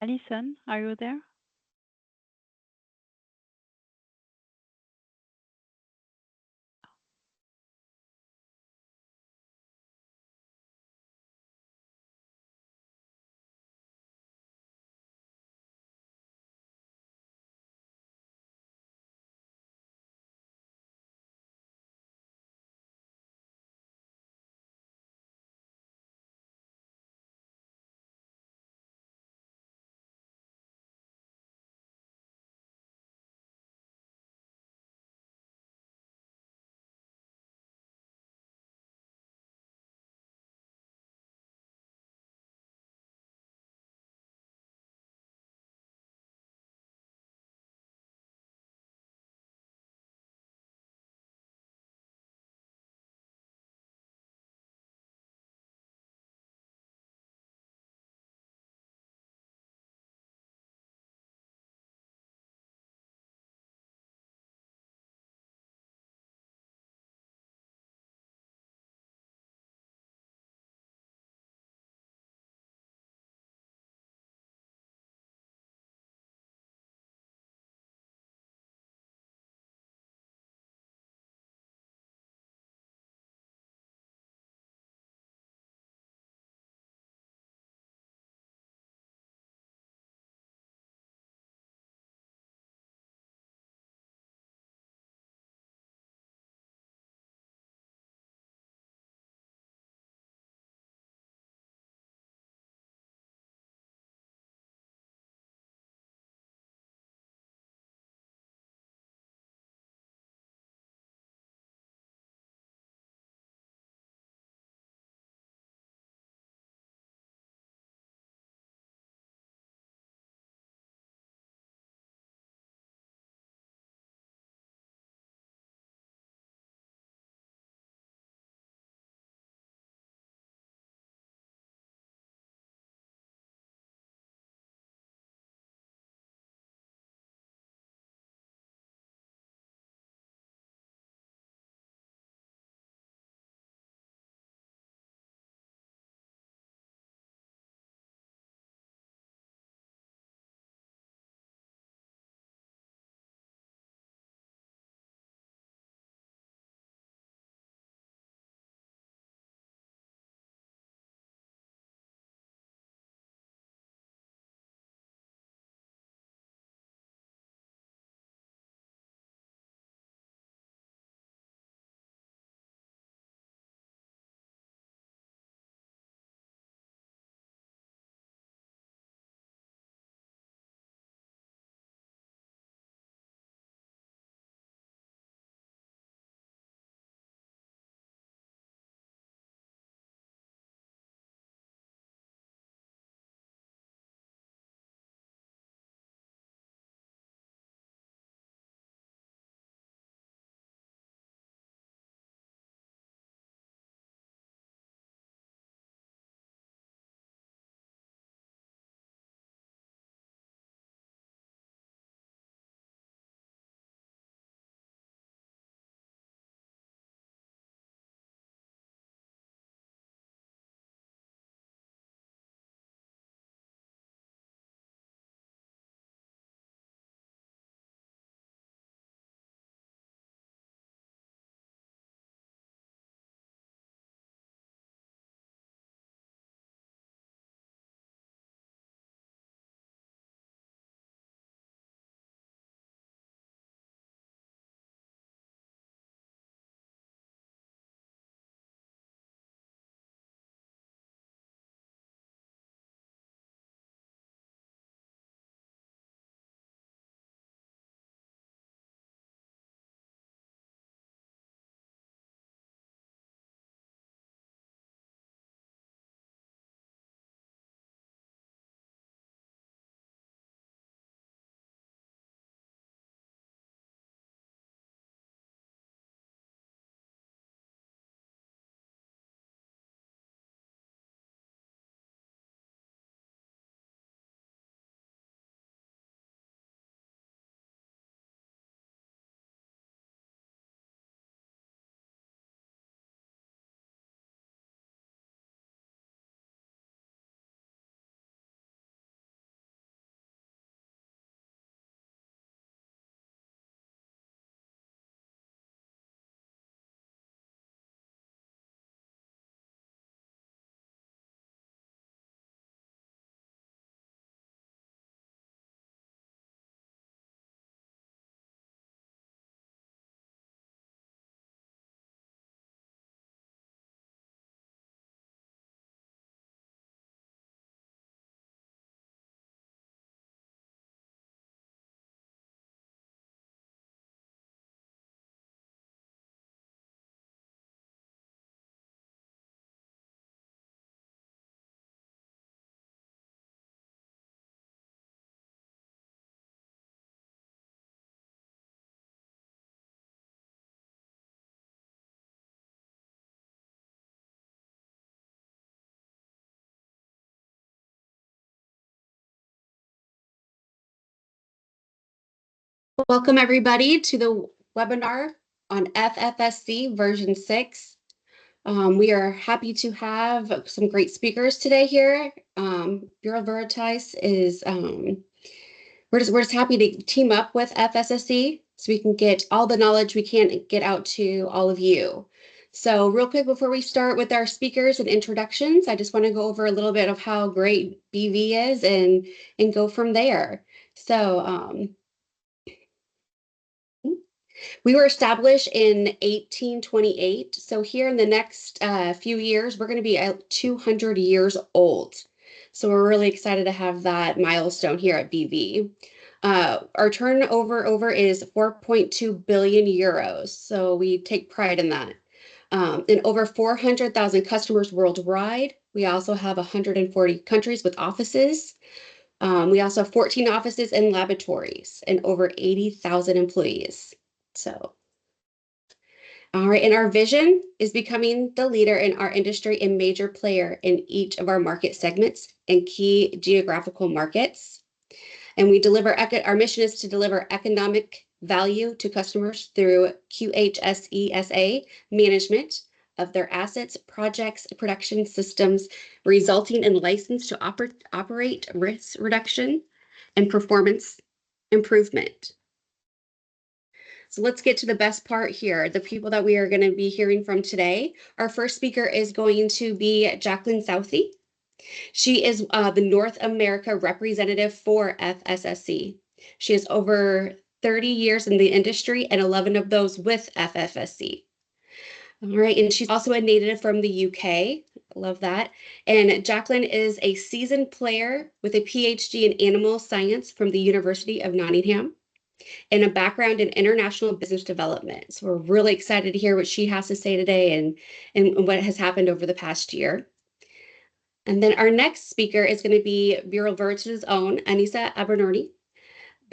Alison, are you there? Welcome everybody to the webinar on FFSC version 6. We are happy to have some great speakers today here. Bureau Veritas is, we're just happy to team up with FSSC so we can get all the knowledge we can get out to all of you. So real quick before we start with our speakers and introductions, I just want to go over a little bit of how great BV is and go from there. So we were established in 1828. So here in the next few years, we're going to be 200 years old. So we're really excited to have that milestone here at BV. Our turnover is 4.2 billion euros. So we take pride in that. And over 400,000 customers worldwide. We also have 140 countries with offices. We also have 14 offices and laboratories and over 80,000 employees. So, all right, and our vision is becoming the leader in our industry and major player in each of our market segments and key geographical markets. And our mission is to deliver economic value to customers through QHSESA management of their assets, projects, production systems, resulting in license to operate risk reduction and performance improvement. So let's get to the best part here, the people that we are going to be hearing from today. Our first speaker is going to be Jacqueline Southey. She is the North America representative for FSSC. She has over 30 years in the industry and 11 of those with FFSC. All right, and she's also a native from the UK. Love that. And Jacqueline is a seasoned player with a PhD in animal science from the University of Nottingham and a background in international business development. So we're really excited to hear what she has to say today and what has happened over the past year. And then our next speaker is going to be Bureau Veritas' own Anissa Abernoni.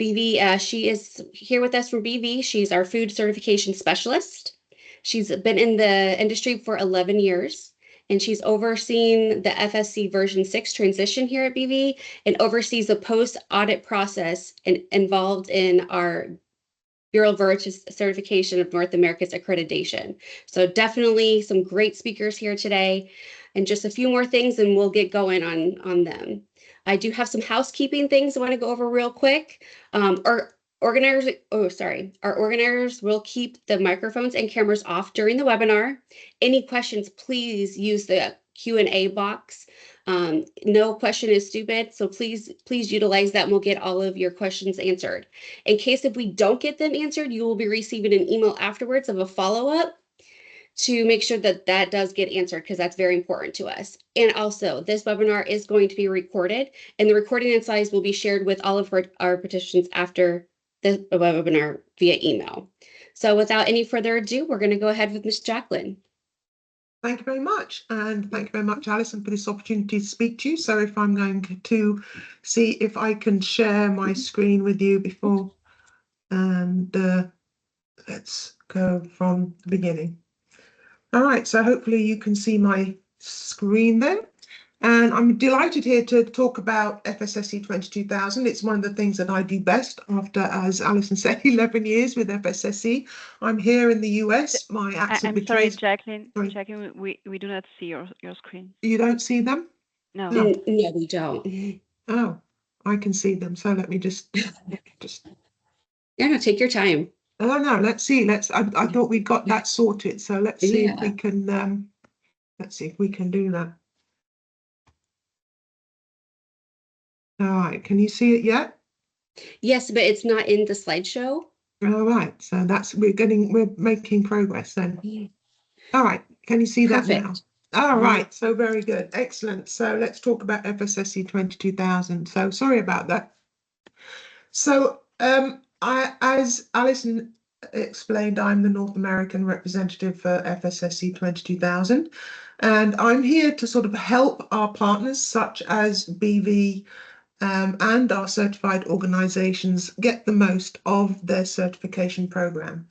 BV, she is here with us from BV. She's our food certification specialist. She's been in the industry for 11 years. And she's overseeing the FSC version 6 transition here at BV and oversees the post-audit process and involved in our Bureau Veritas certification of North America's accreditation. So definitely some great speakers here today. And just a few more things and we'll get going on them. I do have some housekeeping things I want to go over real quick. Our organizers will keep the microphones and cameras off during the webinar. Any questions, please use the Q&A box. No question is stupid, so please utilize that and we'll get all of your questions answered. In case if we don't get them answered, you will be receiving an email afterwards of a follow-up to make sure that that does get answered because that's very important to us. And also, this webinar is going to be recorded and the recording and slides will be shared with all of our participants after the webinar via email. So without any further ado, we're going to go ahead with Ms. Jacqueline. Thank you very much. And thank you very much, Alison, for this opportunity to speak to you. So if I'm going to see if I can share my screen with you before, and let's go from the beginning. All right, so hopefully you can see my screen there. And I'm delighted here to talk about FSSC 22000. It's one of the things that I do best after, as Alison said, 11 years with FSSC. I'm here in the US. My accent. I'm sorry, Jacqueline. Sorry. Jacqueline, we do not see your screen. You don't see them? No. No, we don't. Oh, I can see them. So let me just. Yeah, no, take your time. Oh no, let's see. I thought we got that sorted. So let's see if we can. Let's see if we can do that. All right, can you see it yet? Yes, but it's not in the slideshow. All right, so we're making progress then. All right, can you see that now? All right, so very good, excellent. So let's talk about FSSC 22000. So sorry about that. So as Alison explained, I'm the North American representative for FSSC 22000, and I'm here to sort of help our partners such as BV and our certified organizations get the most of their certification program.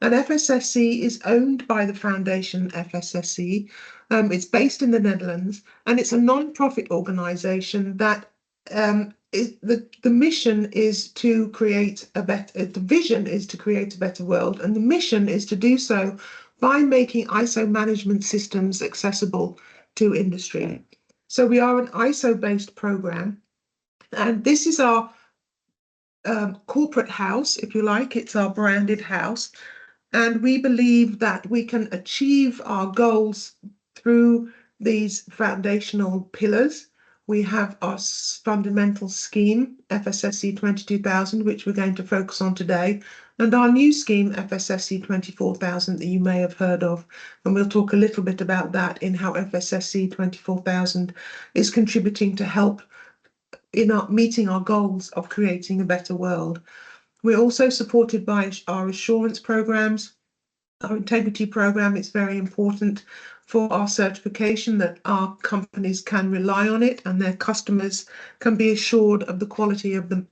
And FSSC is owned by the foundation FSSC. It's based in the Netherlands, and it's a non-profit organization that the mission is to create a better, the vision is to create a better world, and the mission is to do so by making ISO management systems accessible to industry. So we are an ISO-based program, and this is our corporate house, if you like. It's our branded house, and we believe that we can achieve our goals through these foundational pillars. We have our fundamental scheme, FSSC 22000, which we're going to focus on today, and our new scheme, FSSC 24000, that you may have heard of. And we'll talk a little bit about that in how FSSC 24000 is contributing to help in meeting our goals of creating a better world. We're also supported by our assurance programs. Our integrity program is very important for our certification, that our companies can rely on it and their customers can be assured of the quality of the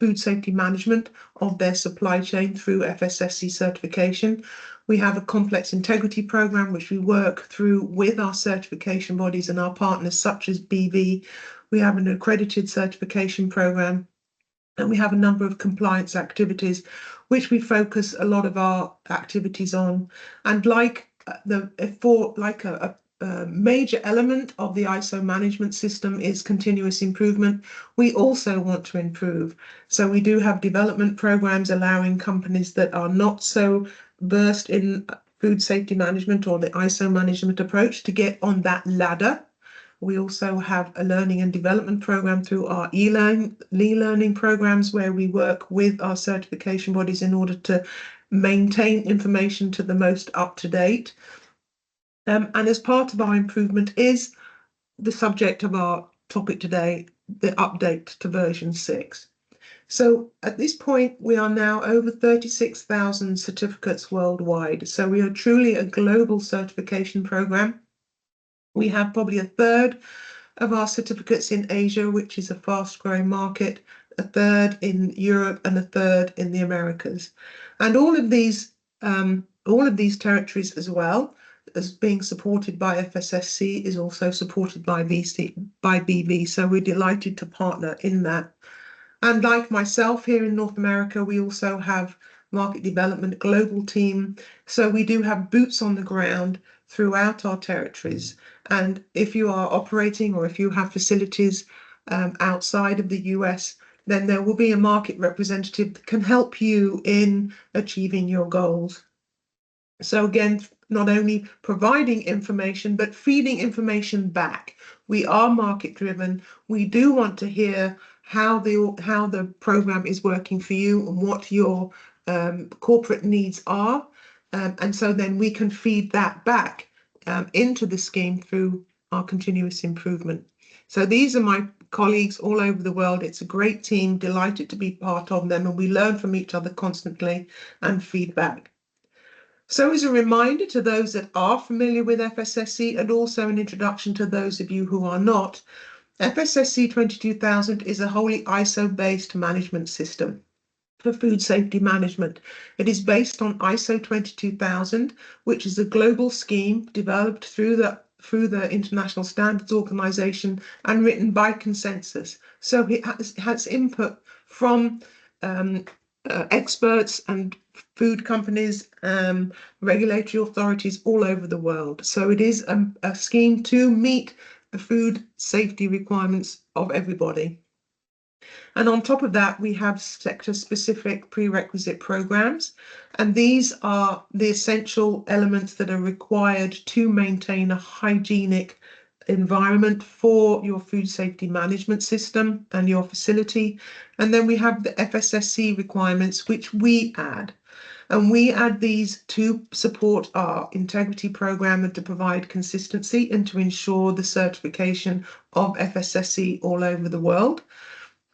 food safety management of their supply chain through FSSC certification. We have a complex integrity program which we work through with our certification bodies and our partners such as BV. We have an accredited certification program, and we have a number of compliance activities which we focus a lot of our activities on. And like a major element of the ISO management system is continuous improvement, we also want to improve. So we do have development programs allowing companies that are not so versed in food safety management or the ISO management approach to get on that ladder. We also have a learning and development program through our e-learning programs, where we work with our certification bodies in order to maintain information to the most up-to-date. And as part of our improvement is the subject of our topic today, the update to version 6. So at this point, we are now over 36,000 certificates worldwide. So we are truly a global certification program. We have probably a third of our certificates in Asia, which is a fast-growing market, a third in Europe, and a third in the Americas. And all of these territories, as well as being supported by FSSC, is also supported by BV. So we're delighted to partner in that. And like myself here in North America, we also have market development global team. So we do have boots on the ground throughout our territories. And if you are operating or if you have facilities outside of the US, then there will be a market representative that can help you in achieving your goals. So again, not only providing information, but feeding information back. We are market driven. We do want to hear how the program is working for you and what your corporate needs are. And so then we can feed that back into the scheme through our continuous improvement. So these are my colleagues all over the world. It's a great team, delighted to be part of them, and we learn from each other constantly and feedback. So as a reminder to those that are familiar with FSSC, and also an introduction to those of you who are not, FSSC 22000 is a wholly ISO-based management system for food safety management. It is based on ISO 22000, which is a global scheme developed through the International Standards Organization and written by consensus. So it has input from experts and food companies, regulatory authorities all over the world. So it is a scheme to meet the food safety requirements of everybody. And on top of that, we have sector-specific prerequisite programs, and these are the essential elements that are required to maintain a hygienic environment for your food safety management system and your facility. And then we have the FSSC requirements, which we add. And we add these to support our integrity program and to provide consistency and to ensure the certification of FSSC all over the world.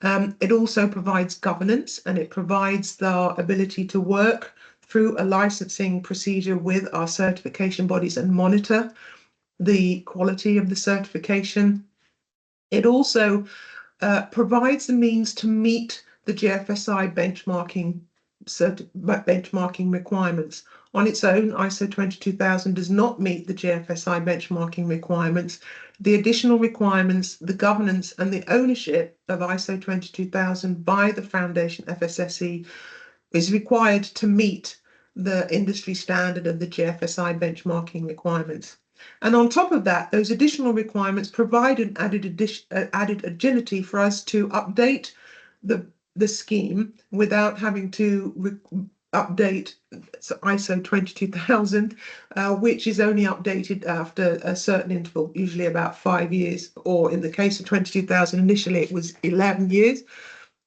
It also provides governance, and it provides the ability to work through a licensing procedure with our certification bodies and monitor the quality of the certification. It also provides the means to meet the GFSI benchmarking requirements On its own, ISO 22000 does not meet the GFSI benchmarking requirements. The additional requirements, the governance and the ownership of ISO 22000 by the Foundation FSSC is required to meet the industry standard of the GFSI benchmarking requirements. And on top of that, those additional requirements provide an added agility for us to update the scheme without having to update ISO 22000, which is only updated after a certain interval, usually about 5 years, or in the case of 22000, initially it was 11 years.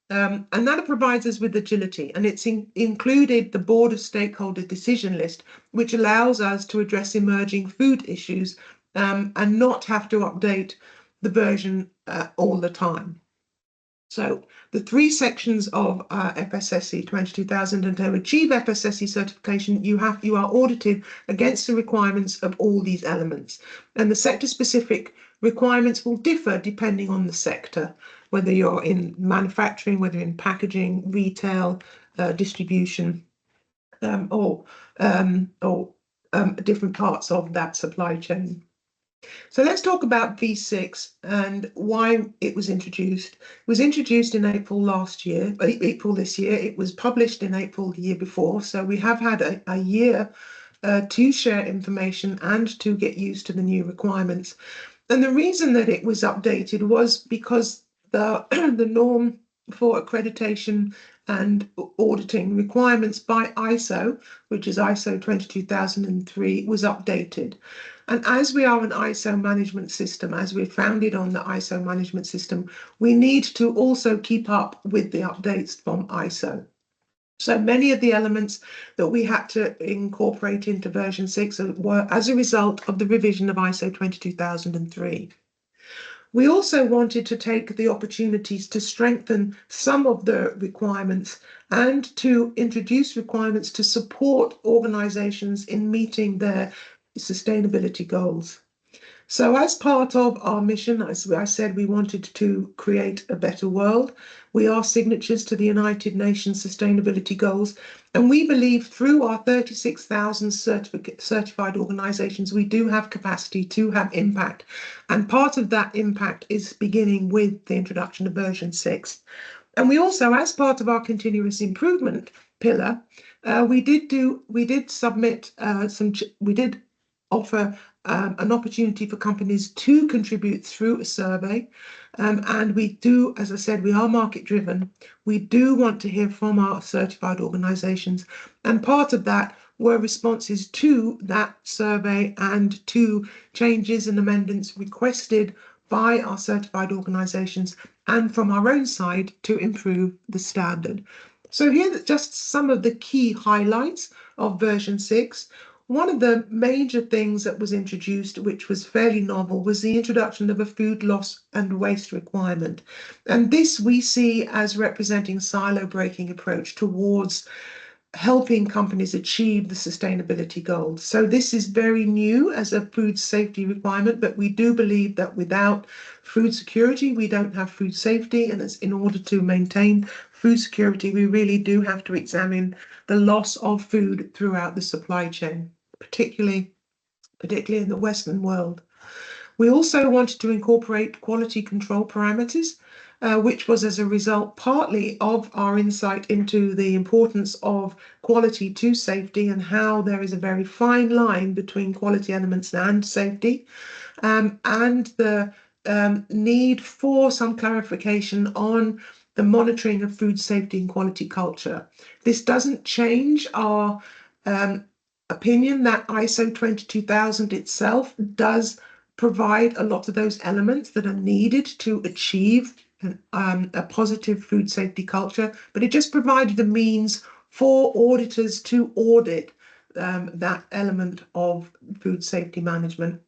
And that provides us with agility, and it's included the board of stakeholder decision list, which allows us to address emerging food issues and not have to update the version all the time. So the 3 sections of FSSC 22000, and to achieve FSSC certification, you are audited against the requirements of all these elements, and the sector-specific requirements will differ depending on the sector, whether you're in manufacturing, whether in packaging, retail, distribution, or different parts of that supply chain. So let's talk about V6 and why it was introduced. It was introduced in April this year. It was published in April the year before. So we have had a year to share information and to get used to the new requirements. And the reason that it was updated was because the norm for accreditation and auditing requirements by ISO, which is ISO 22003, was updated. And as we are an ISO management system, as we're founded on the ISO management system, we need to also keep up with the updates from ISO. So many of the elements that we had to incorporate into version 6 were as a result of the revision of ISO 22003. We also wanted to take the opportunities to strengthen some of the requirements and to introduce requirements to support organizations in meeting their sustainability goals. So as part of our mission, as I said, we wanted to create a better world. We are signatories to the United Nations Sustainability Goals, and we believe through our 36,000 certified organizations, we do have capacity to have impact. And part of that impact is beginning with the introduction of version 6. And we also, as part of our continuous improvement pillar, we did offer an opportunity for companies to contribute through a survey. And we do, as I said, we are market driven. We do want to hear from our certified organizations. And part of that were responses to that survey and to changes and amendments requested by our certified organizations and from our own side to improve the standard. So here are just some of the key highlights of version 6. One of the major things that was introduced, which was fairly novel, was the introduction of a food loss and waste requirement. And this we see as representing a silo breaking approach towards helping companies achieve the sustainability goals. So this is very new as a food safety requirement, but we do believe that without food security, we don't have food safety. And in order to maintain food security, we really do have to examine the loss of food throughout the supply chain, particularly in the Western world. We also wanted to incorporate quality control parameters, which was as a result partly of our insight into the importance of quality to safety and how there is a very fine line between quality elements and safety, and the need for some clarification on the monitoring of food safety and quality culture. This doesn't change our opinion that ISO 22000 itself does provide a lot of those elements that are needed to achieve a positive food safety culture, but it just provided a means for auditors to audit that element of food safety management.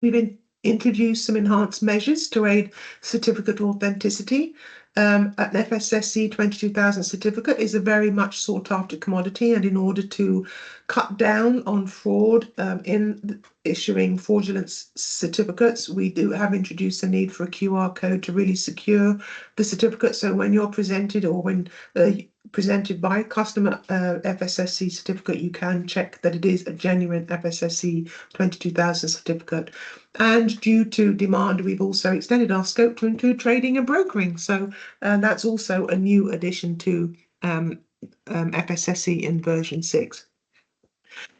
We've introduced some enhanced measures to aid certificate authenticity, An FSSC 22,000 certificate is a very much sought after commodity, and in order to cut down on fraud in issuing fraudulent certificates, we do have introduced the need for a QR code to really secure the certificate. So when you're presented, or when presented by a customer FSSC certificate, you can check that it is a genuine FSSC 22,000 certificate. And due to demand, we've also extended our scope to include trading and brokering. So that's also a new addition to FSSC in version 6.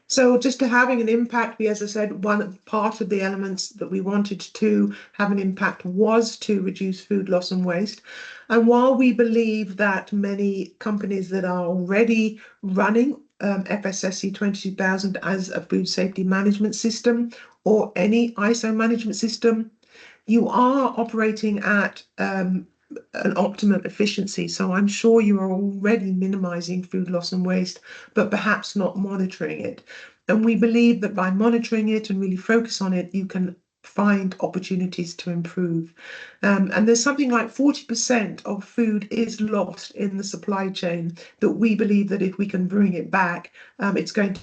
So just to having an impact, as I said, one part of the elements that we wanted to have an impact was to reduce food loss and waste. And while we believe that many companies that are already running FSSC 22,000 as a food safety management system or any ISO management system, you are operating at an optimum efficiency. So I'm sure you are already minimizing food loss and waste, but perhaps not monitoring it. And we believe that by monitoring it and really focus on it, you can find opportunities to improve. And there's something like 40% of food is lost in the supply chain, that we believe that if we can bring it back, it's going to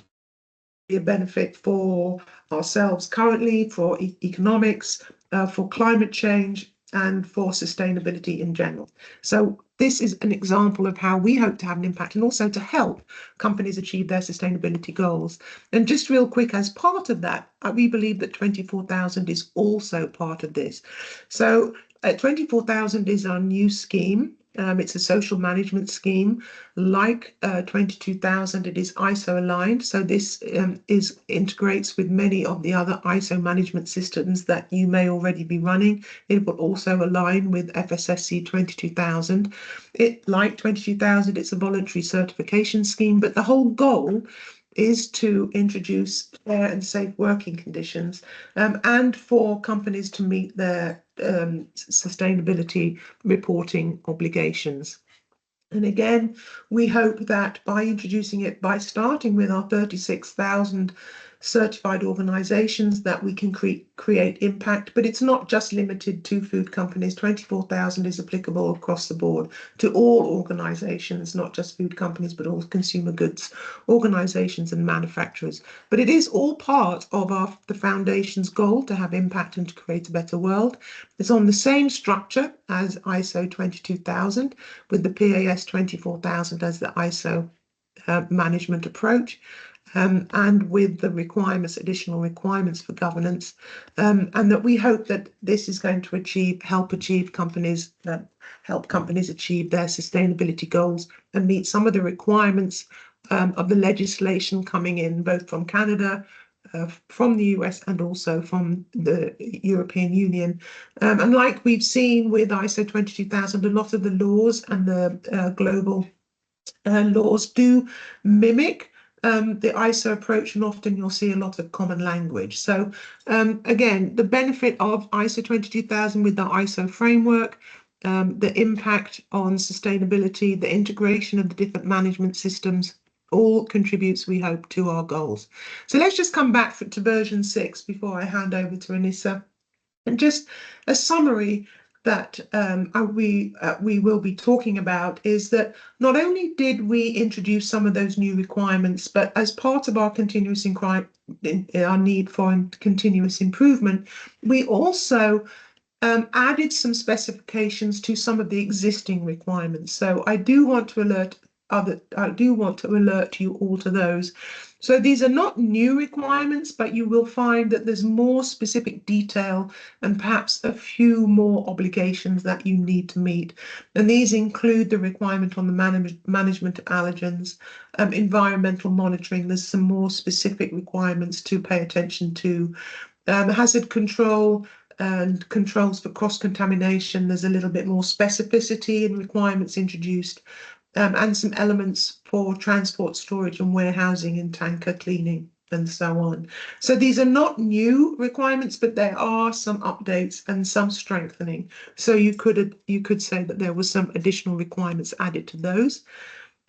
be a benefit for ourselves currently, for economics, for climate change, and for sustainability in general. So this is an example of how we hope to have an impact, and also to help companies achieve their sustainability goals. And just real quick, as part of that, we believe that 24,000 is also part of this. So 24,000 is our new scheme. It's a social management scheme. Like 22,000, it is ISO aligned. So this integrates with many of the other ISO management systems that you may already be running. It will also align with FSSC 22,000. Like 22,000, it's a voluntary certification scheme, but the whole goal is to introduce fair and safe working conditions, and for companies to meet their sustainability reporting obligations. And again, we hope that by introducing it, by starting with our 36,000 certified organizations, that we can create impact. But it's not just limited to food companies. 24,000 is applicable across the board to all organizations, not just food companies, but all consumer goods organizations and manufacturers. But it is all part of the foundation's goal to have impact and to create a better world. It's on the same structure as ISO 22,000, with the PAS 24,000 as the ISO management approach. And with the additional requirements for governance, and that we hope that this is going to help companies achieve their sustainability goals and meet some of the requirements of the legislation coming in, both from Canada, from the US, and also from the European Union. And like we've seen with ISO 22,000, a lot of the laws and the global laws do mimic the ISO approach, and often you'll see a lot of common language. So again, the benefit of ISO 22,000 with the ISO framework, the impact on sustainability, the integration of the different management systems, all contributes, we hope, to our goals. So let's just come back to version 6 before I hand over to Anissa. And just a summary that we will be talking about is that not only did we introduce some of those new requirements, but as part of our our need for continuous improvement, we also added some specifications to some of the existing requirements. So I do want to alert you all to those. So these are not new requirements, but you will find that there's more specific detail and perhaps a few more obligations that you need to meet. And these include the requirement on the management of allergens, environmental monitoring. There's some more specific requirements to pay attention to, hazard control, and controls for cross-contamination. There's a little bit more specificity and requirements introduced, and some elements for transport, storage and warehousing, and tanker cleaning, and so on. So these are not new requirements, but there are some updates and some strengthening. So you could say that there was some additional requirements added to those.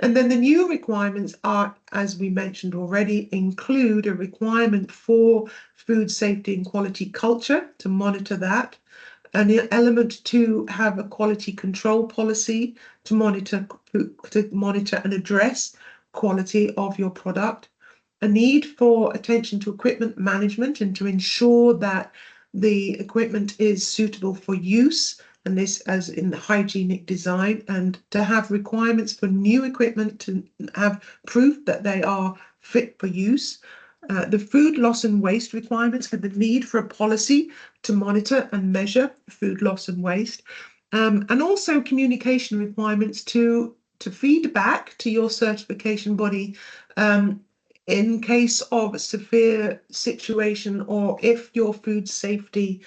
And then the new requirements are, as we mentioned already, include a requirement for food safety and quality culture, to monitor that. an element to have a quality control policy to monitor and address quality of your product, a need for attention to equipment management and to ensure that the equipment is suitable for use, and this as in hygienic design, and to have requirements for new equipment to have proof that they are fit for use. The food loss and waste requirements for the need for a policy to monitor and measure food loss and waste, and also communication requirements to feed back to your certification body in case of a severe situation, or if your food safety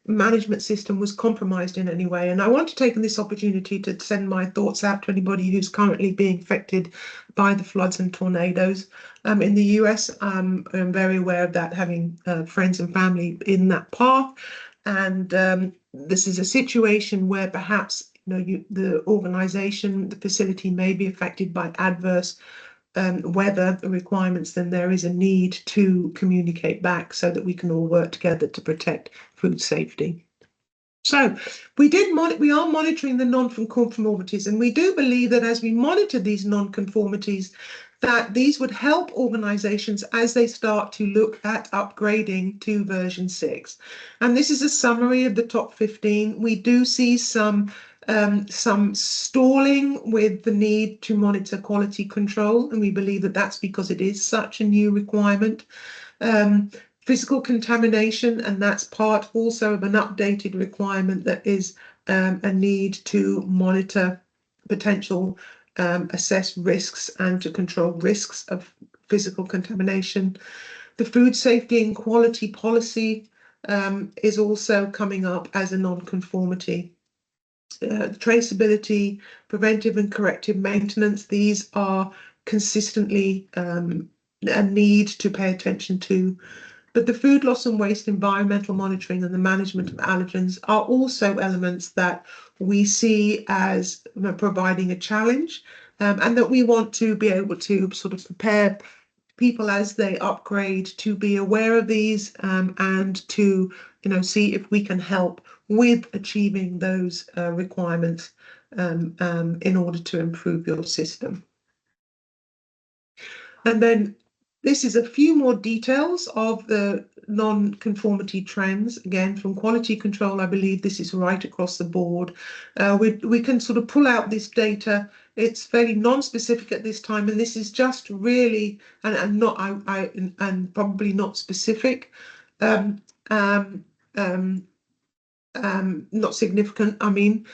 management system was compromised in any way. And I want to take this opportunity to send my thoughts out to anybody who's currently being affected by the floods and tornadoes in the US. I'm very aware of that, having friends and family in that path. And this is a situation where perhaps the organization, the facility may be affected by adverse weather requirements. Then there is a need to communicate back so that we can all work together to protect food safety. So we are monitoring the non-conformities, and we do believe that as we monitor these non-conformities, that these would help organizations as they start to look at upgrading to version 6. And this is a summary of the top 15. We do see some stalling with the need to monitor quality control, and we believe that that's because it is such a new requirement. Physical contamination, and that's part also of an updated requirement that is a need to monitor potential, assess risks and to control risks of physical contamination. The food safety and quality policy is also coming up as a non-conformity. Traceability, preventive and corrective maintenance, these are consistently a need to pay attention to. But the food loss and waste, environmental monitoring, and the management of allergens are also elements that we see as providing a challenge, and that we want to be able to sort of prepare people as they upgrade to be aware of these, and to see if we can help with achieving those requirements in order to improve your system. And then this is a few more details of the non-conformity trends. Again, from quality control, I believe this is right across the board. We can sort of pull out this data. It's fairly non-specific at this time, and this is just really and probably not specific, not significant. I mean,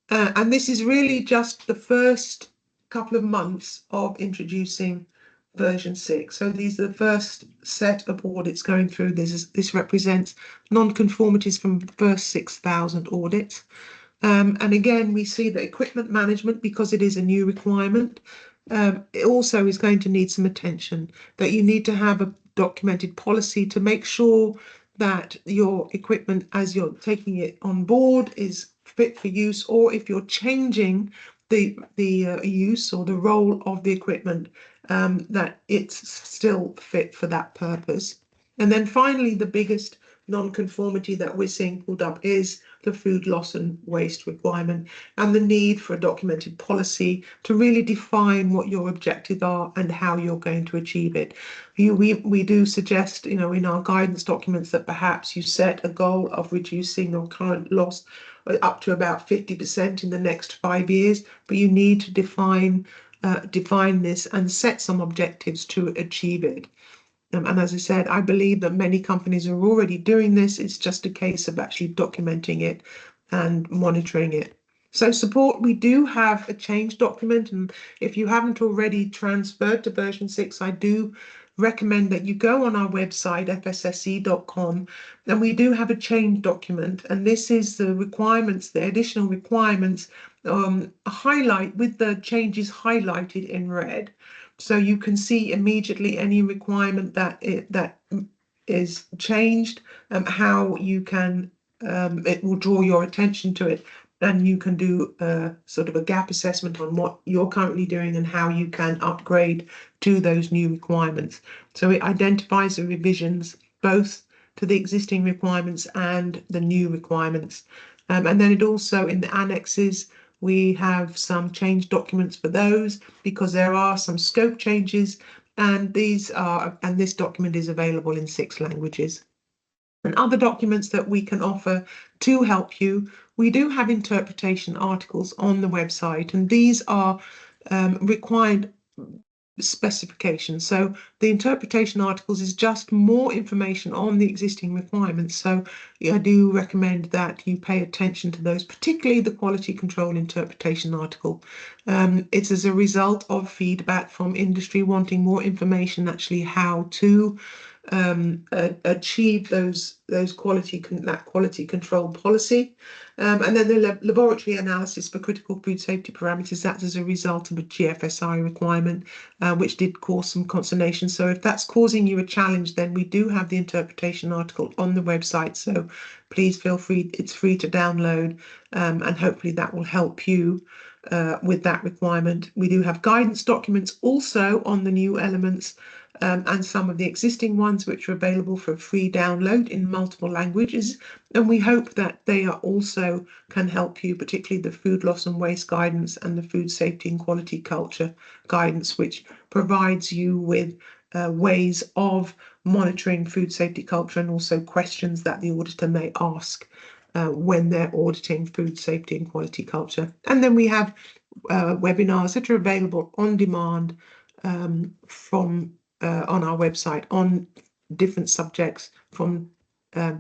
and this is really just the first couple of months of introducing version 6. So these are the first set of audits going through. This represents non-conformities from the first 6,000 audits. And again, we see that equipment management, because it is a new requirement, it also is going to need some attention, that you need to have a documented policy to make sure that your equipment, as you're taking it on board, is fit for use, or if you're changing the use or the role of the equipment, that it's still fit for that purpose. And then finally, the biggest non-conformity that we're seeing pulled up is the food loss and waste requirement, and the need for a documented policy to really define what your objectives are and how you're going to achieve it. We do suggest, in our guidance documents, that perhaps you set a goal of reducing your current loss up to about 50% in the next 5 years, but you need to define this and set some objectives to achieve it. And as I said, I believe that many companies are already doing this. It's just a case of actually documenting it and monitoring it. So support, we do have a change document, and if you haven't already transferred to version 6, I do recommend that you go on our website, fssc.com, and we do have a change document, and this is the requirements, the additional requirements, highlight with the changes highlighted in red. So you can see immediately any requirement that is changed, how you can, it will draw your attention to it, and you can do sort of a gap assessment on what you're currently doing and how you can upgrade to those new requirements. So it identifies the revisions, both to the existing requirements and the new requirements. And then it also, in the annexes, we have some change documents for those because there are some scope changes, and this document is available in 6 languages. And other documents that we can offer to help you, we do have interpretation articles on the website, and these are required specifications. So the interpretation articles is just more information on the existing requirements. So I do recommend that you pay attention to those, particularly the quality control interpretation article. It's as a result of feedback from industry wanting more information, actually how to achieve that quality control policy. And then the laboratory analysis for critical food safety parameters, that's as a result of a GFSI requirement, which did cause some consternation. So if that's causing you a challenge, then we do have the interpretation article on the website. So please feel free, it's free to download, and hopefully that will help you with that requirement. We do have guidance documents also on the new elements, and some of the existing ones which are available for free download in multiple languages. And we hope that they are also can help you, particularly the food loss and waste guidance and the food safety and quality culture guidance, which provides you with ways of monitoring food safety culture and also questions that the auditor may ask when they're auditing food safety and quality culture. And then we have webinars that are available on demand from on our website on different subjects from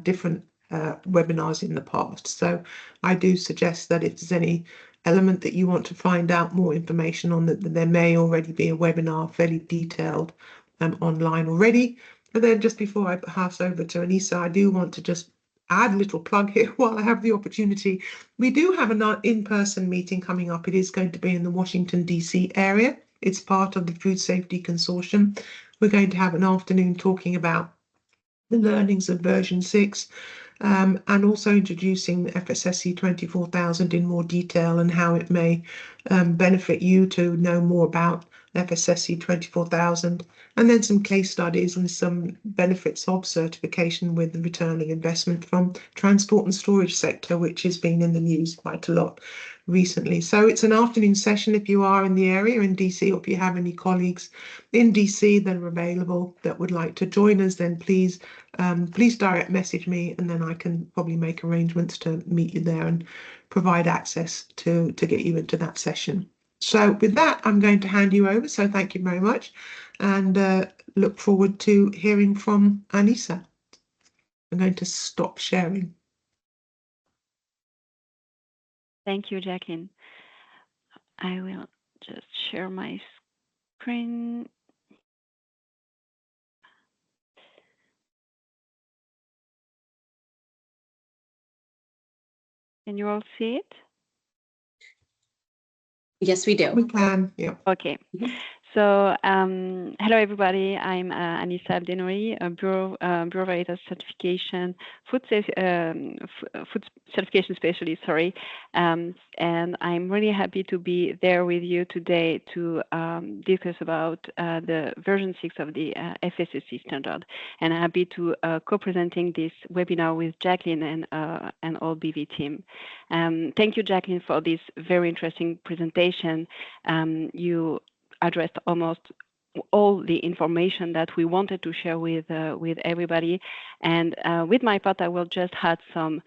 different webinars in the past. So I do suggest that if there's any element that you want to find out more information on, that there may already be a webinar fairly detailed online already. And then just before I pass over to Anissa, I do want to just add a little plug here while I have the opportunity. We do have an in-person meeting coming up. It is going to be in the Washington, D.C. area. It's part of the Food Safety Consortium. We're going to have an afternoon talking about the learnings of version 6, and also introducing FSSC 24000 in more detail and how it may benefit you to know more about FSSC 24000, and then some case studies and some benefits of certification with the returning investment from transport and storage sector, which has been in the news quite a lot recently. So it's an afternoon session if you are in the area in DC, or if you have any colleagues in DC that are available that would like to join us, then please direct message me, and then I can probably make arrangements to meet you there and provide access to get you into that session. So with that, I'm going to hand you over. So thank you very much, and look forward to hearing from Anissa. I'm going to stop sharing. Thank you, Jacqueline. I will just share my screen. Can you all see it? Yes, we do. We can, yeah. Okay. So, hello everybody. I'm Anissa Abdenouri, a Bureau Veritas certification food certification specialist. Sorry, and I'm really happy to be there with you today to discuss about the version 6 of the FSSC standard, and I'm happy to co-presenting this webinar with Jacqueline and all BV team. Thank you, Jacqueline, for this very interesting presentation. You addressed almost all the information that we wanted to share with everybody, and with my part, I will just add some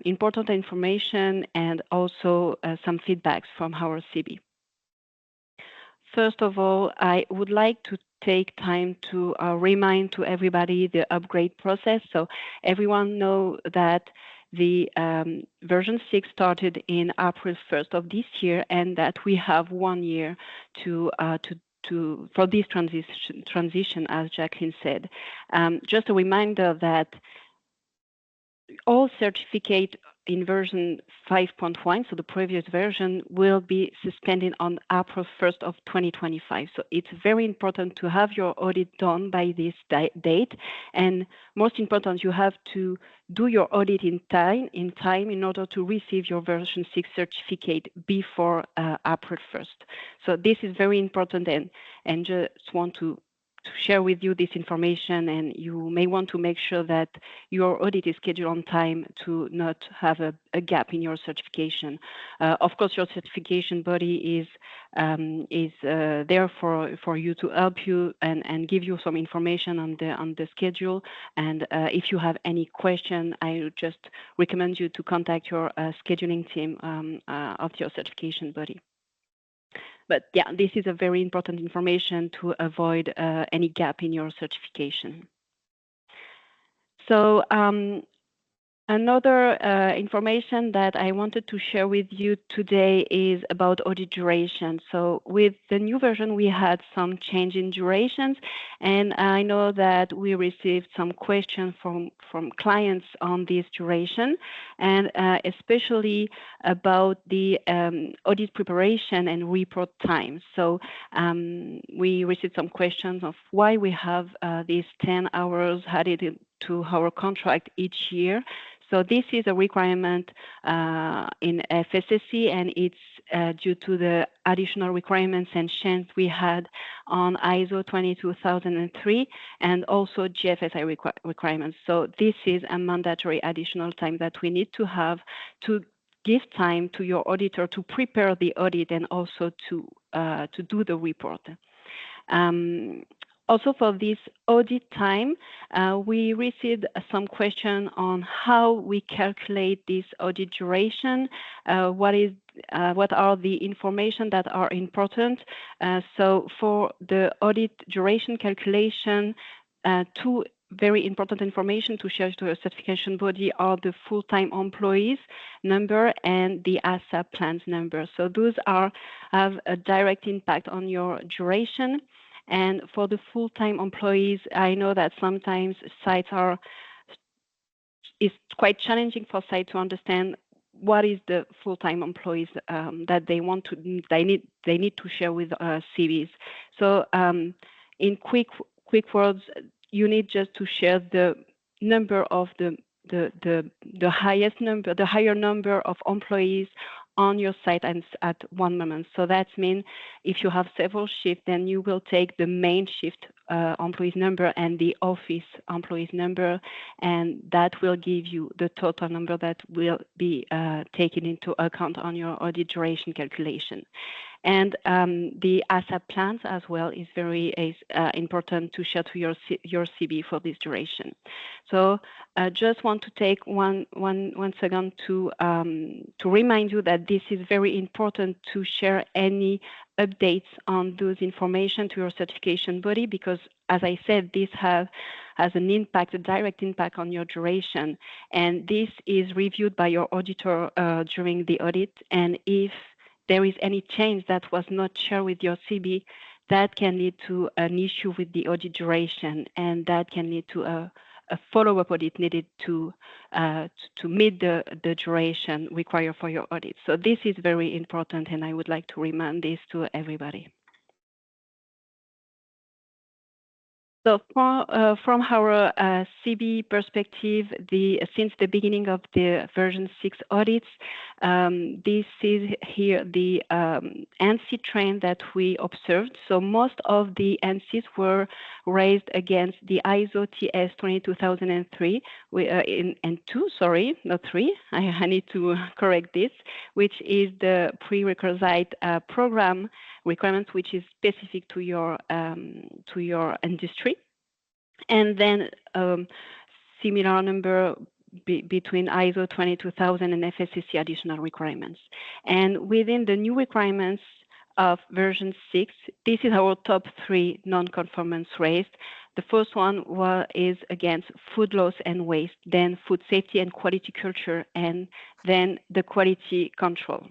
important information and also some feedbacks from our CB. First of all, I would like to take time to remind to everybody the upgrade process. So everyone know that the version 6 started in April 1st of this year, and that we have 1 year for this transition, as Jacqueline said. Just a reminder that all certificate in version 5.1, so the previous version, will be suspended on April 1st of 2025. So it's very important to have your audit done by this date. And most important, you have to do your audit in time in order to receive your version 6 certificate before April 1st. So this is very important, and just want to share with you this information, and you may want to make sure that your audit is scheduled on time to not have a gap in your certification. Of course, your certification body is there for you to help you and give you some information on the schedule. And if you have any question, I would just recommend you to contact your scheduling team of your certification body. But yeah, this is a very important information to avoid any gap in your certification. So another information that I wanted to share with you today is about audit duration. So with the new version, we had some change in durations, and I know that we received some questions from clients on this duration, and especially about the audit preparation and report time. So we received some questions of why we have these 10 hours added to our contract each year. So this is a requirement in FSSC, and it's due to the additional requirements and change we had on ISO 22003 and also GFSI requirements. So this is a mandatory additional time that we need to have to give time to your auditor to prepare the audit and also to do the report. Also for this audit time, we received some question on how we calculate this audit duration, what are the information that are important. So for the audit duration calculation, two very important information to share to a certification body are the full-time employees number and the ASAP plans number. So those have a direct impact on your duration. And for the full-time employees, I know that sometimes it's quite challenging for sites to understand what is the full-time employees that they need to share with CVs. So in quick words, you need just to share the number of the higher number of employees on your site and at one moment. So that means if you have several shifts, then you will take the main shift employees number and the office employees number, and that will give you the total number that will be taken into account on your audit duration calculation. And the ASAP plans as well is very important to share to your CB for this duration. So I just want to take one second to remind you that this is very important to share any updates on those information to your certification body, because as I said, this has an impact, a direct impact on your duration. And this is reviewed by your auditor during the audit. And if there is any change that was not shared with your CB, that can lead to an issue with the audit duration, and that can lead to a follow-up audit needed to meet the duration required for your audit. So this is very important, and I would like to remind this to everybody. So from our CB perspective, since the beginning of the version 6 audits, this is here the ANSI trend that we observed. So most of the ANSIs were raised against the ISO TS 22003 and 2, sorry, not 3. I need to correct this, which is the prerequisite program requirements, which is specific to your industry. And then similar number between ISO 22000 and FSSC additional requirements. And within the new requirements of version 6, this is our top 3 non-conformance raised. The first one is against food loss and waste, then food safety and quality culture, and then the quality control.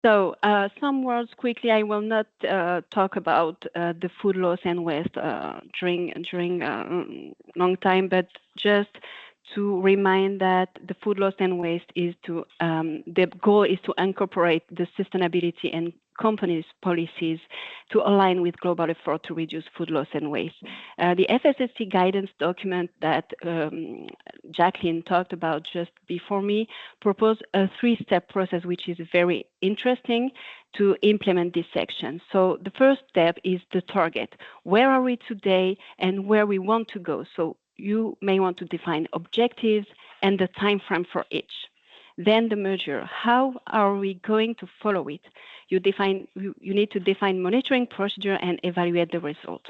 So some words quickly. I will not talk about the food loss and waste during a long time, but just to remind that the food loss and waste is the goal is to incorporate the sustainability and companies' policies to align with global effort to reduce food loss and waste. The FSSC guidance document that Jacqueline talked about just before me proposed a three-step process, which is very interesting to implement this section. So the first step is the target. Where are we today and where we want to go? So you may want to define objectives and the time frame for each. Then the measure. How are we going to follow it? You need to define monitoring procedure and evaluate the result.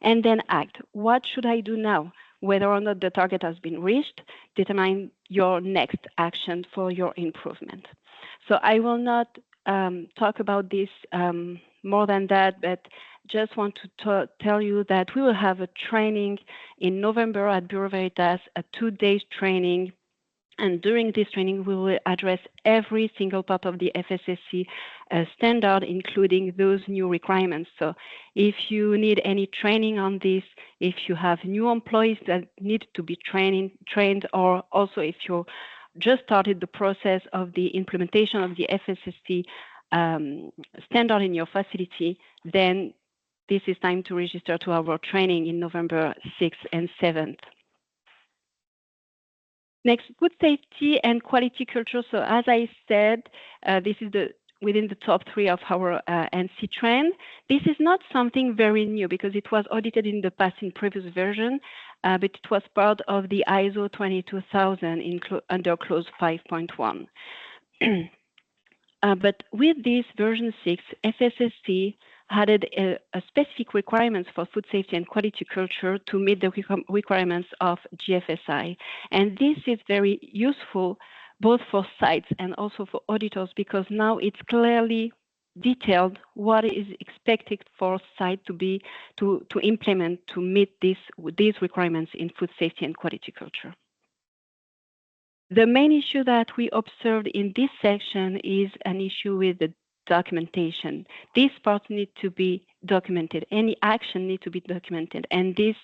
And then act. What should I do now? Whether or not the target has been reached, determine your next action for your improvement. So I will not talk about this more than that, but just want to tell you that we will have a training in November at Bureau Veritas, a 2-day training. And during this training, we will address every single part of the FSSC standard, including those new requirements. So if you need any training on this, if you have new employees that need to be trained, or also if you just started the process of the implementation of the FSSC standard in your facility, then this is time to register to our training in November 6th and 7th. Next, food safety and quality culture. So as I said, this is within the top 3 of our NC trend. This is not something very new because it was audited in the past in previous version, but it was part of the ISO 22000 under clause 5.1. But with this version 6, FSSC added a specific requirements for food safety and quality culture to meet the requirements of GFSI. And this is very useful both for sites and also for auditors, because now it's clearly detailed what is expected for site to implement to meet these requirements in food safety and quality culture. The main issue that we observed in this section is an issue with the documentation. These parts need to be documented. Any action need to be documented, and this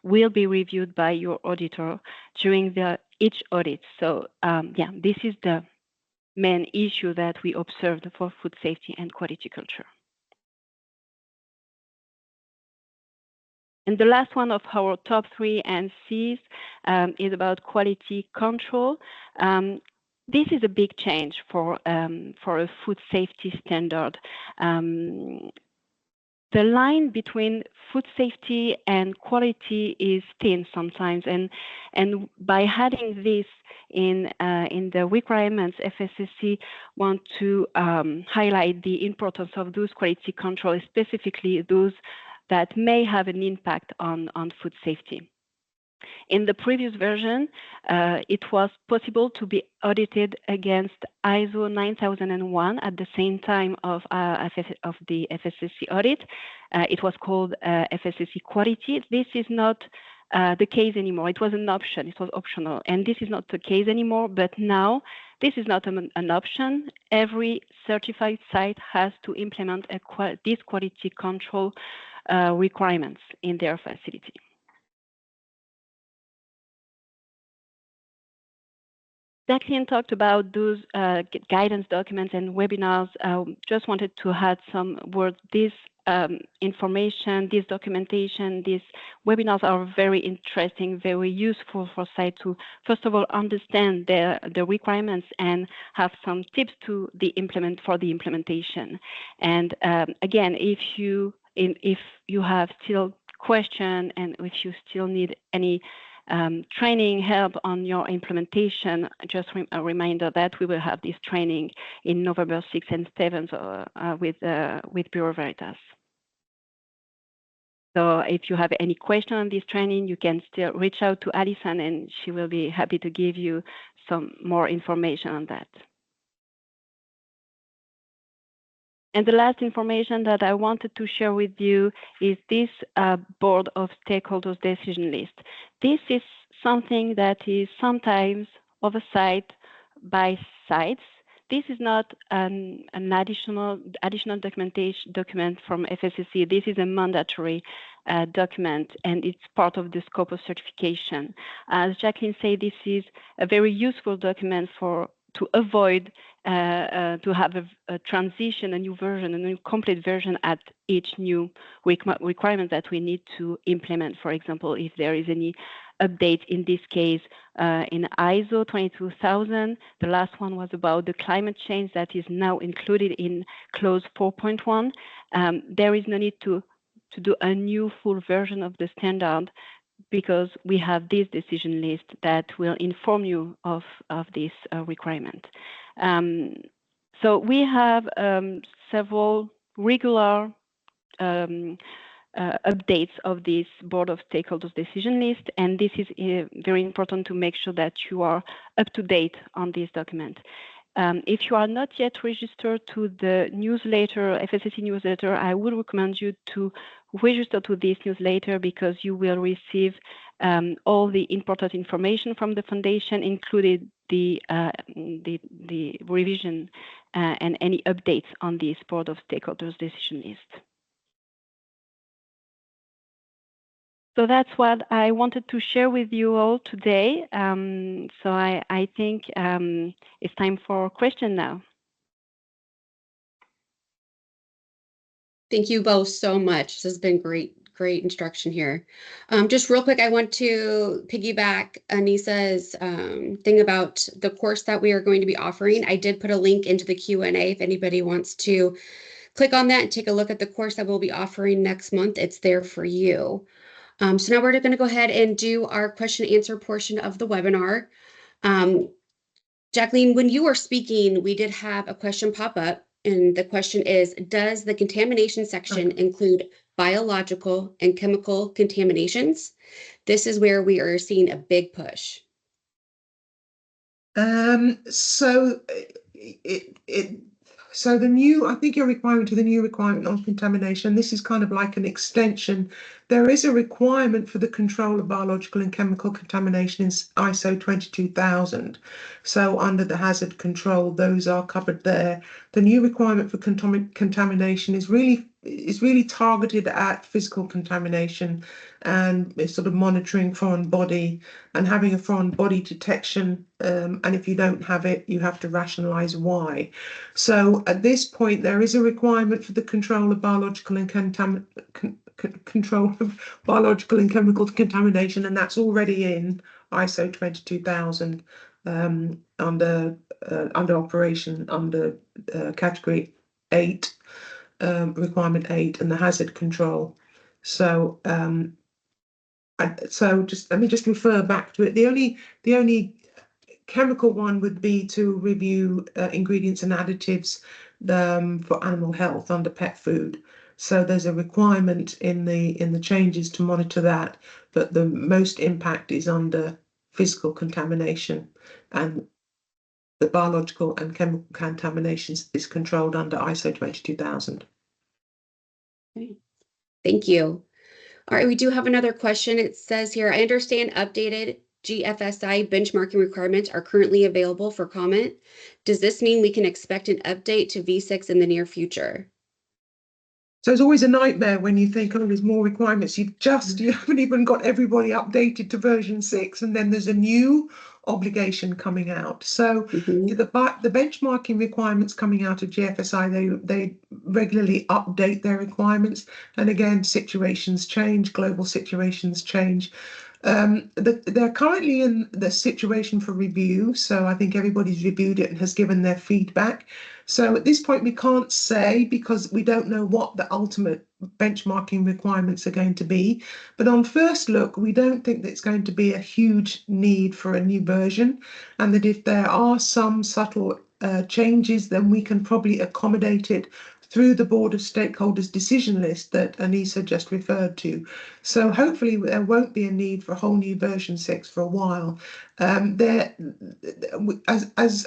will be reviewed by your auditor during each audit. So this is the main issue that we observed for food safety and quality culture. And the last one of our top 3 NCs is about quality control. This is a big change for a food safety standard. The line between food safety and quality is thin sometimes, and by adding this in the requirements, FSSC want to highlight the importance of those quality control, specifically those that may have an impact on food safety. In the previous version, it was possible to be audited against ISO 9001 at the same time of the FSSC audit. It was called FSSC quality. This is not the case anymore. It was an option. It was optional. And this is not the case anymore. But now, this is not an option. Every certified site has to implement these quality control requirements in their facility. Jacqueline talked about those guidance documents and webinars. Just wanted to add some words. This information, this documentation, these webinars are very interesting, very useful for site to, first of all, understand the requirements and have some tips for the implementation. And again, if you have still questions and if you still need any training help on your implementation, just a reminder that we will have this training in November 6th and 7th with Bureau Veritas. So if you have any question on this training, you can still reach out to Alison and she will be happy to give you some more information on that. And the last information that I wanted to share with you is this board of stakeholders decision list. This is something that is sometimes oversight by sites. This is not an additional document from FSSC. This is a mandatory document, and it's part of the scope of certification. As Jacqueline said, this is a very useful document for avoid to have a transition, a new version, a new complete version at each new requirement that we need to implement. For example, if there is any update, in this case, in ISO 22000, the last one was about the climate change that is now included in clause 4.1. There is no need to do a new full version of the standard, because we have this decision list that will inform you of this requirement. So we have several regular updates of this Board of Stakeholders decision list, and this is very important to make sure that you are up to date on this document. If you are not yet registered to the newsletter, FSSC newsletter, I would recommend you to register to this newsletter, because you will receive all the important information from the foundation, including the revision and any updates on this Board of Stakeholders decision list. So that's what I wanted to share with you all today. So I think it's time for question now. Thank you both so much. This has been great instruction here. Just real quick, I want to piggyback Anissa's thing about the course that we are going to be offering. I did put a link into the Q&A if anybody wants to click on that and take a look at the course that we'll be offering next month. It's there for you. So now we're going to go ahead and do our question and answer portion of the webinar. Jacqueline, when you were speaking, we did have a question pop up, and the question is, does the contamination section include biological and chemical contaminations? This is where we are seeing a big push. So the new, I think you're referring to the new requirement on contamination. This is kind of like an extension. There is a requirement for the control of biological and chemical contamination in ISO 22000. So under the hazard control, those are covered there. The new requirement for contamination is really targeted at physical contamination and sort of monitoring foreign body and having a foreign body detection. And if you don't have it, you have to rationalize why. So at this point, there is a requirement for the control of biological and chemical contamination, and that's already in ISO 22000 under operation under category 8. Requirement 8 and the hazard control. So just let me just refer back to it. The only chemical one would be to review ingredients and additives for animal health under pet food. So there's a requirement in the changes to monitor that, but the most impact is under physical contamination, and the biological and chemical contaminations is controlled under ISO 22000. Okay. Thank you. All right, we do have another question. It says here, I understand updated GFSI benchmarking requirements are currently available for comment. Does this mean we can expect an update to V6 in the near future? So it's always a nightmare when you think, oh, there's more requirements. You haven't even got everybody updated to version 6, and then there's a new obligation coming out. So the benchmarking requirements coming out of GFSI, they regularly update their requirements. And again, situations change, global situations change. They're currently in the situation for review. So I think everybody's reviewed it and has given their feedback. So at this point, we can't say, because we don't know what the ultimate benchmarking requirements are going to be. But on first look, we don't think that it's going to be a huge need for a new version, and that if there are some subtle changes, then we can probably accommodate it through the Board of Stakeholders decision list that Anissa just referred to. So hopefully there won't be a need for a whole new version 6 for a while. As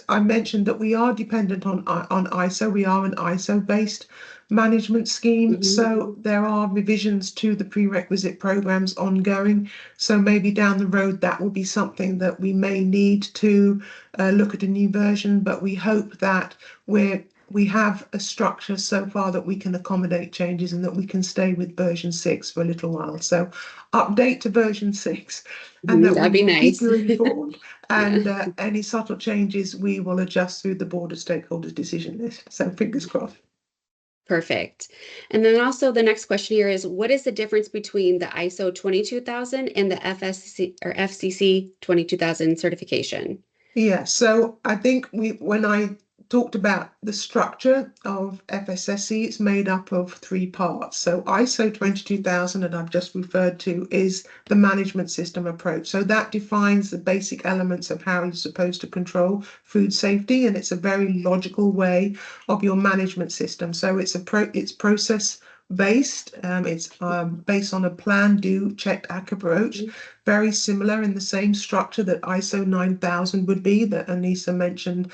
I mentioned, that we are dependent on ISO. We are an ISO-based management scheme. So there are revisions to the prerequisite programs ongoing. So maybe down the road, that will be something that we may need to look at a new version, but we hope that we're we have a structure so far that we can accommodate changes and that we can stay with version 6 for a little while. So update to version 6, and that That'd we be will keep nice. you informed. And Yeah. any subtle changes we will adjust through the board of stakeholders decision list. So fingers crossed. Perfect. And then also the next question here is, what is the difference between the ISO 22000 and the FSC or FCC 22000 certification? Yeah, so I think when I talked about the structure of FSSC, it's made up of 3 parts. So ISO 22000 that I've just referred to is the management system approach. So that defines the basic elements of how you're supposed to control food safety, and it's a very logical way of your management system. So it's process based. It's based on a plan, do, check, act approach. Very similar in the same structure that ISO 9000 would be, that Anissa mentioned,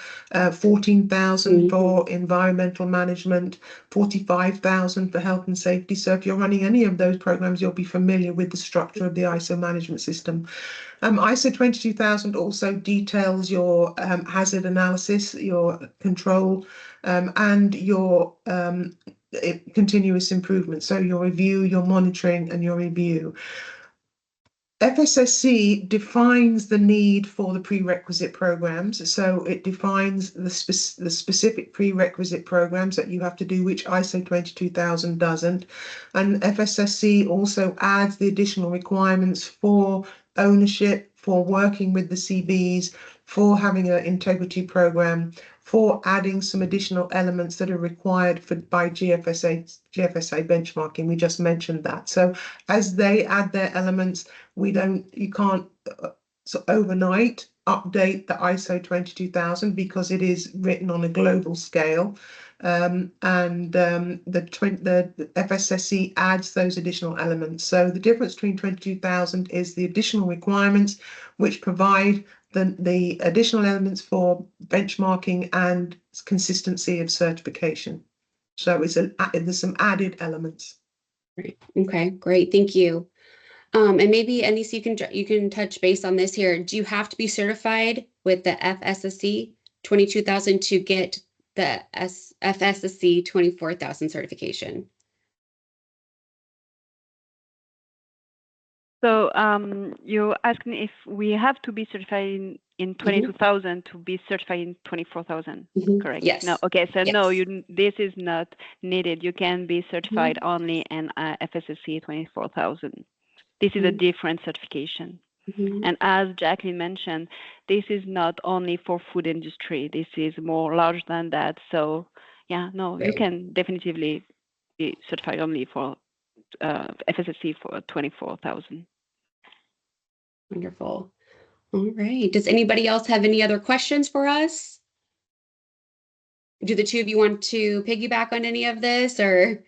14,000 for environmental management, 45,000 for health and safety. So if you're running any of those programs, you'll be familiar with the structure of the ISO management system. ISO 22000 also details your hazard analysis, your control, and your continuous improvement. So your review, your monitoring, and your review. FSSC defines the need for the prerequisite programs. So it defines the specific prerequisite programs that you have to do, which ISO 22000 doesn't. And FSSC also adds the additional requirements for ownership, for working with the CBs, for having an integrity program, for adding some additional elements that are required by GFSA benchmarking. We just mentioned that. So as they add their elements, you can't overnight update the ISO 22000 because it is written on a global scale. The FSSC adds those additional elements. So the difference between 22000 is the additional requirements which provide the additional elements for benchmarking and consistency of certification. So there's some added elements. Right. Okay, great. Thank you. And maybe Anissa, you can touch base on this here. Do you have to be certified with the FSSC 22000 to get the FSSC 24000 certification? So you're asking if we have to be certified in 22,000 to be certified in 24,000, correct? Yes. No. Okay. So yes. no, this is not needed. You can be certified only in FSSC 24,000. This is a different certification. And as Jacqueline mentioned, this is not only for food industry. This is more large than that. So yeah, no, you can definitively be certified only for FSSC for 24,000. Wonderful. All right. Does anybody else have any other questions for us? Do the two of you want to piggyback on any of this, or?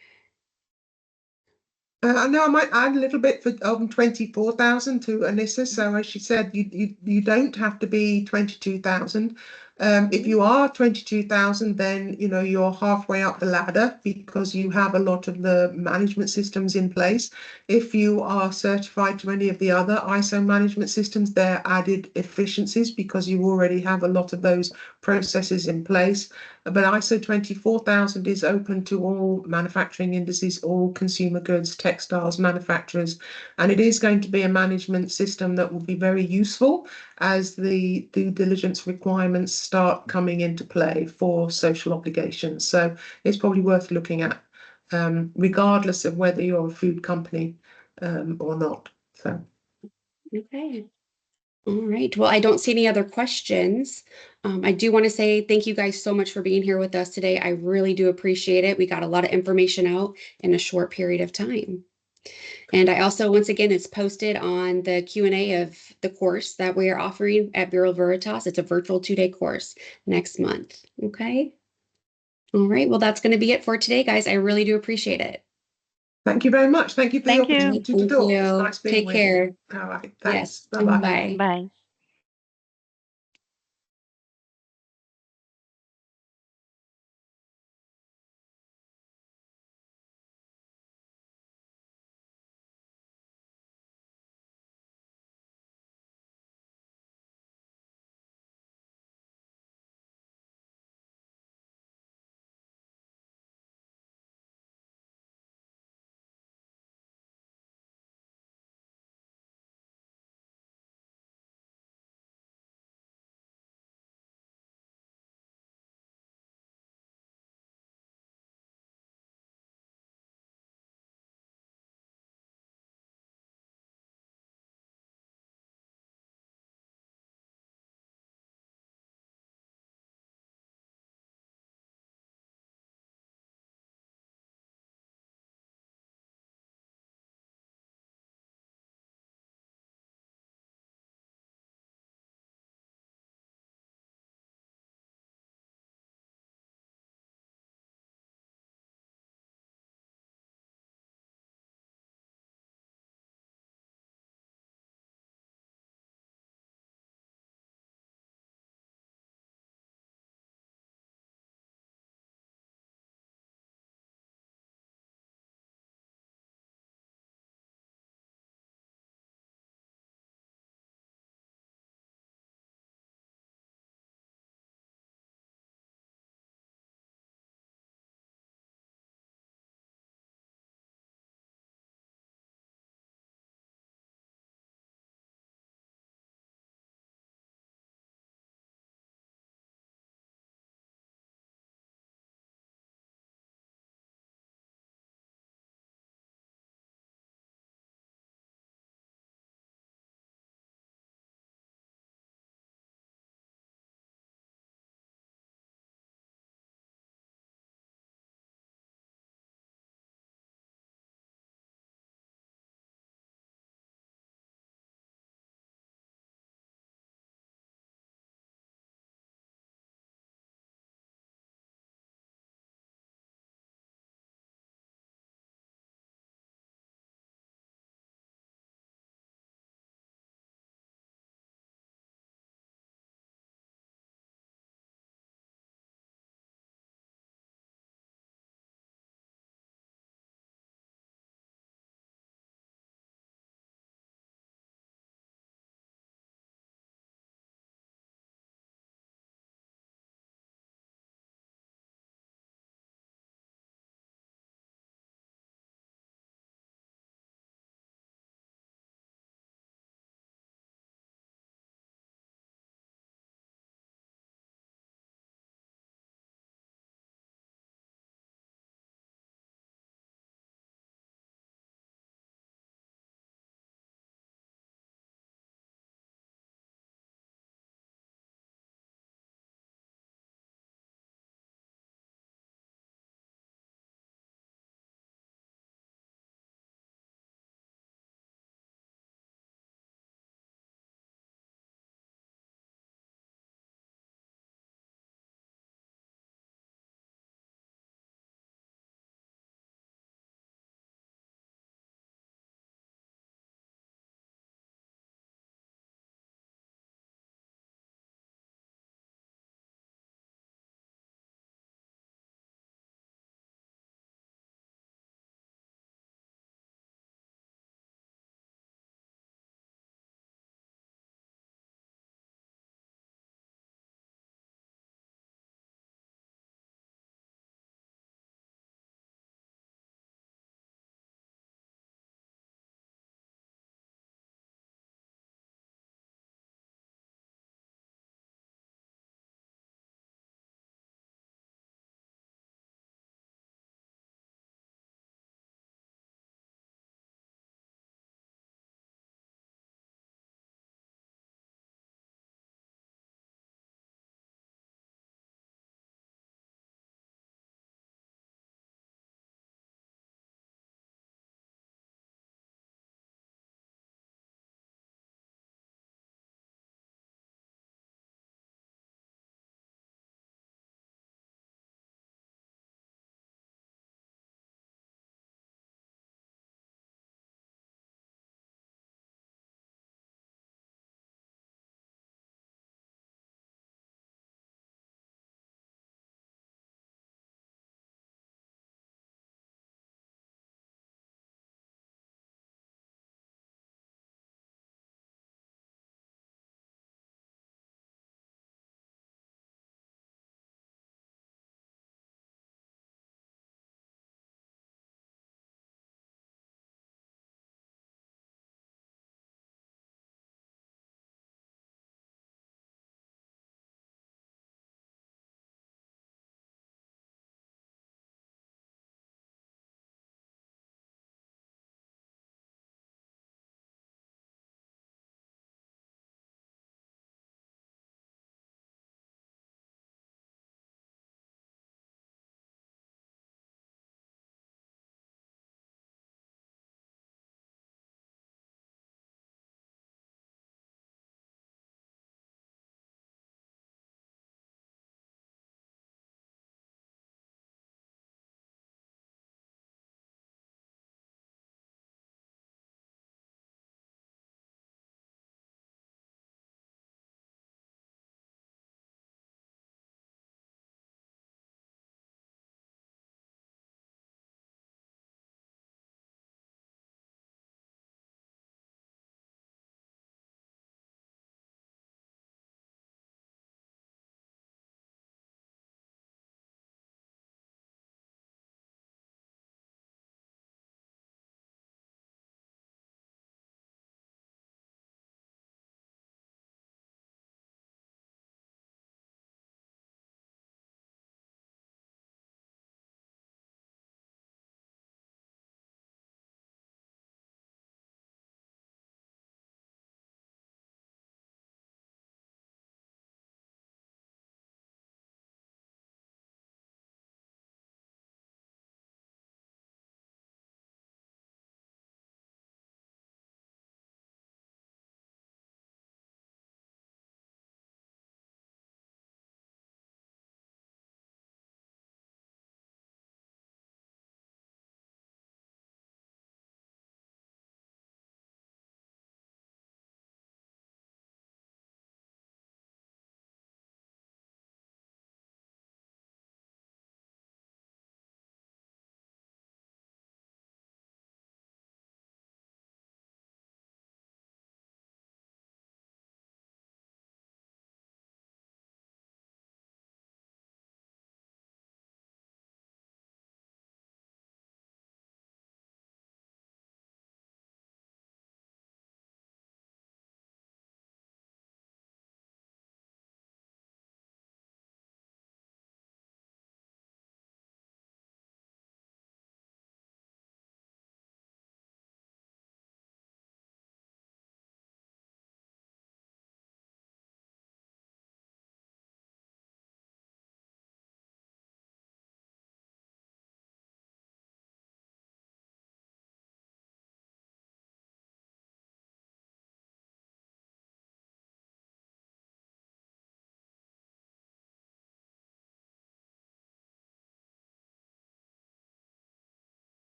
I know I might add a little bit for 24,000 to Anissa. So as she said, you don't have to be 22,000. If you are 22,000, then you're halfway up the ladder because you have a lot of the management systems in place. If you are certified to any of the other ISO management systems, they're added efficiencies because you already have a lot of those processes in place. But ISO 24,000 is open to all manufacturing industries, all consumer goods, textiles manufacturers, and it is going to be a management system that will be very useful as the due diligence requirements start coming into play for social obligations. So it's probably worth looking at, regardless of whether you're a food company or not. So. Okay. All right. Well, I don't see any other questions. I do want to say thank you guys so much for being here with us today. I really do appreciate it. We got a lot of information out in a short period of time. And I also, once again, it's posted on the Q&A of the course that we are offering at Bureau Veritas. It's a virtual 2-day course next month. Okay. All right. Well, that's going to be it for today, guys. I really do appreciate it. Thank you very much. Thank you for the opportunity to talk. You. It's nice being Take with care. you. All right. Thanks. Yes. Bye-bye. Bye. Bye.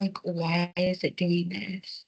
Like, why is it doing this?